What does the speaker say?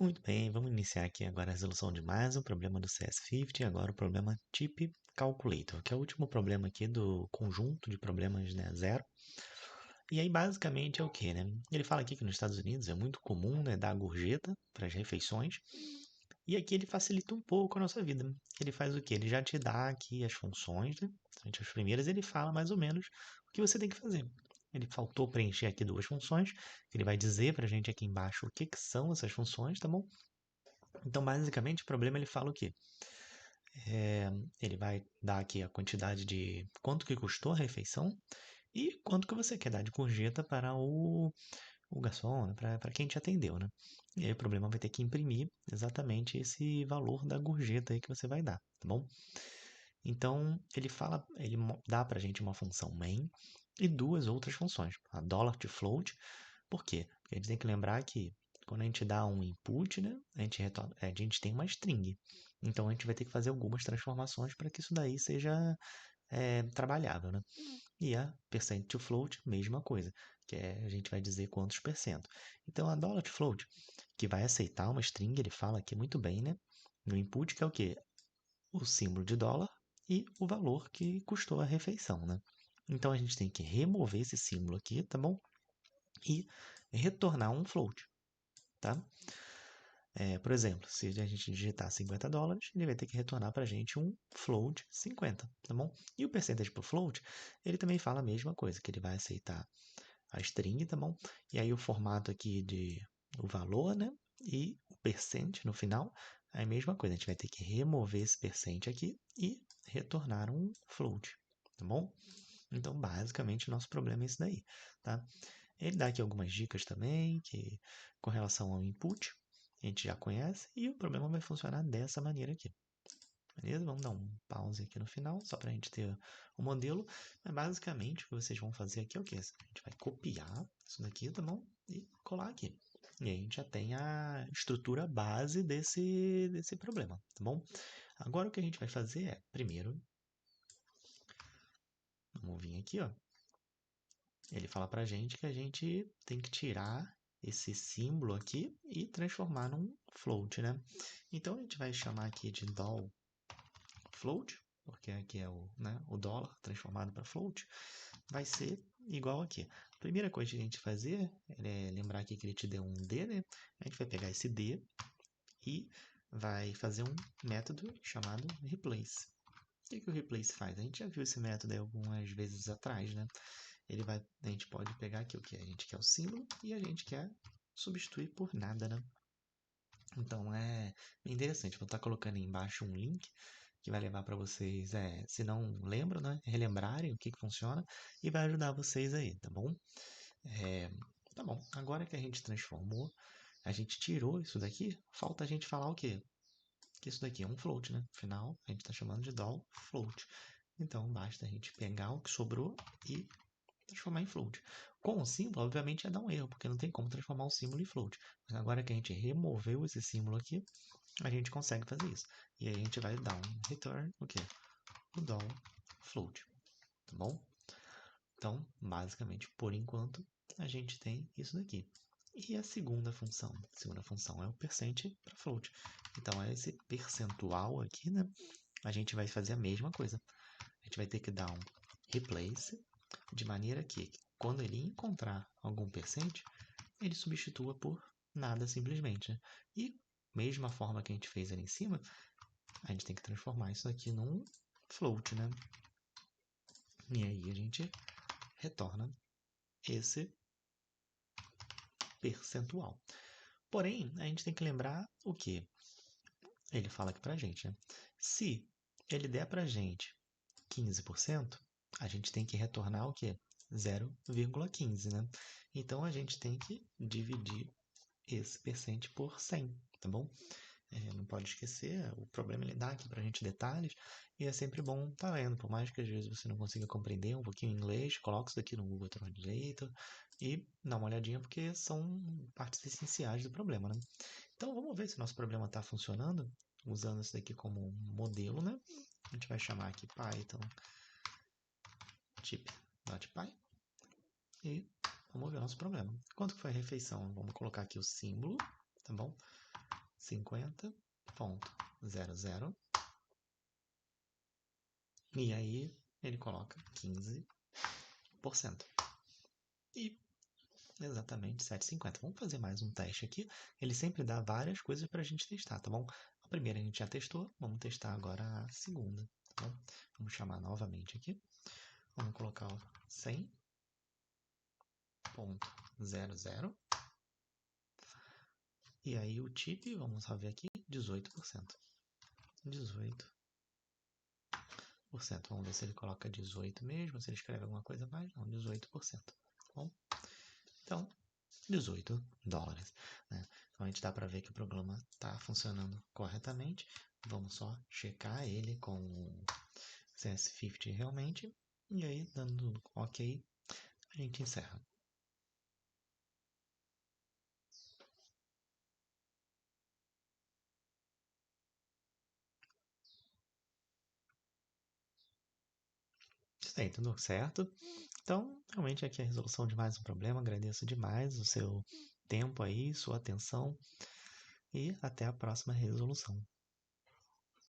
Muito bem, vamos iniciar aqui agora a resolução de mais um problema do CS50, agora o problema Type Calculator, que é o último problema aqui do conjunto de problemas, né, zero. E aí, basicamente, é o que, né? Ele fala aqui que nos Estados Unidos é muito comum, né, dar gorjeta para as refeições, e aqui ele facilita um pouco a nossa vida. Ele faz o quê? Ele já te dá aqui as funções, né? Durante as primeiras ele fala mais ou menos o que você tem que fazer. Ele faltou preencher aqui duas funções, ele vai dizer para a gente aqui embaixo o que são essas funções, tá bom? Então, basicamente, o problema ele fala o quê? Ele vai dar aqui a quantidade de quanto que custou a refeição e quanto que você quer dar de gorjeta para o garçom, né? Para quem te atendeu, né? E aí o problema vai ter que imprimir exatamente esse valor da gorjeta aí que você vai dar, tá bom? Então, ele dá para a gente uma função main e duas outras funções, a dollar to float. Por quê? Porque a gente tem que lembrar que quando a gente dá um input, né, a gente tem uma string. Então, a gente vai ter que fazer algumas transformações para que isso daí seja trabalhável, né? E a percent to float, mesma coisa, que a gente vai dizer quantos por cento. Então, a dollar to float, que vai aceitar uma string, ele fala aqui muito bem, né? No input, que é o quê? O símbolo de dólar e o valor que custou a refeição, né? Então, a gente tem que remover esse símbolo aqui, tá bom? E retornar um float, tá? Por exemplo, se a gente digitar $50, ele vai ter que retornar para a gente um float 50, tá bom? E o percentage por float, ele também fala a mesma coisa, que ele vai aceitar a string, tá bom? E aí o formato aqui de o valor, né? E o percent no final, é a mesma coisa. A gente vai ter que remover esse percent aqui e retornar um float, tá bom? Então, basicamente, o nosso problema é esse daí, tá? Ele dá aqui algumas dicas também, que com relação ao input, a gente já conhece, e o problema vai funcionar dessa maneira aqui. Beleza? Vamos dar um pause aqui no final, só para a gente ter o modelo. Mas basicamente o que vocês vão fazer aqui é o quê? A gente vai copiar isso daqui, tá bom? E colar aqui. E aí a gente já tem a estrutura base desse problema, tá bom? Agora o que a gente vai fazer é, primeiro, vamos vir aqui, ó. Ele fala pra gente que a gente tem que tirar esse símbolo aqui e transformar num float, né? Então a gente vai chamar aqui de doll float, porque aqui é o dólar transformado para float, vai ser igual aqui. A primeira coisa que a gente fazer é lembrar aqui que ele te deu um D, né? A gente vai pegar esse D e vai fazer um método chamado replace. O que o replace faz? A gente já viu esse método aí algumas vezes atrás, né? A gente pode pegar aqui o que a gente quer o símbolo e a gente quer substituir por nada, né? Então é bem interessante. Vou estar colocando aí embaixo um link que vai levar para vocês, se não lembram, né, relembrarem o que funciona e vai ajudar vocês aí, tá bom? É, tá bom. Agora que a gente transformou, a gente tirou isso daqui, falta a gente falar o quê? Que isso daqui é um float, né? Afinal, a gente está chamando de doll float. Então, basta a gente pegar o que sobrou e transformar em float. Com o símbolo, obviamente, ia dar um erro, porque não tem como transformar um símbolo em float. Mas agora que a gente removeu esse símbolo aqui, a gente consegue fazer isso. E aí a gente vai dar um return, o quê? O doll float, tá bom? Então, basicamente, por enquanto, a gente tem isso daqui. E a segunda função? A segunda função é o percent para float. Então, é esse percentual aqui, né? A gente vai fazer a mesma coisa. A gente vai ter que dar um replace, de maneira que, quando ele encontrar algum percent, ele substitua por nada simplesmente. Né? E, mesma forma que a gente fez ali em cima, a gente tem que transformar isso aqui num float, né? E aí a gente retorna esse percentual. Porém, a gente tem que lembrar o que ele fala aqui pra gente, né? Se ele der pra gente 15%, a gente tem que retornar o quê? 0,15, né? Então a gente tem que dividir esse percent por 100, tá bom? Não pode esquecer, o problema ele dá aqui pra gente detalhes e é sempre bom estar lendo, por mais que às vezes você não consiga compreender um pouquinho em inglês, coloca isso daqui no Google Translator e dá uma olhadinha porque são partes essenciais do problema, né? Então vamos ver se nosso problema está funcionando, usando isso daqui como modelo, né? A gente vai chamar aqui Python tip.py e vamos ver o nosso problema. Quanto que foi a refeição? Vamos colocar aqui o símbolo, tá bom? 50,00. E aí ele coloca 15%. E exatamente 7,50. Vamos fazer mais um teste aqui. Ele sempre dá várias coisas para a gente testar, tá bom? A primeira a gente já testou, vamos testar agora a segunda, tá bom? Vamos chamar novamente aqui. Vamos colocar 100,00. E aí o tip, vamos só ver aqui, 18%. 18%. Vamos ver se ele coloca 18 mesmo, se ele escreve alguma coisa mais. Não, 18%. Tá bom? Então, $18, né? Então a gente dá para ver que o programa está funcionando corretamente. Vamos só checar ele com o CS50 realmente. E aí, dando OK, a gente encerra. Isso aí, tudo certo. Então, realmente aqui é a resolução de mais um problema. Agradeço demais o seu tempo aí, sua atenção e até a próxima resolução.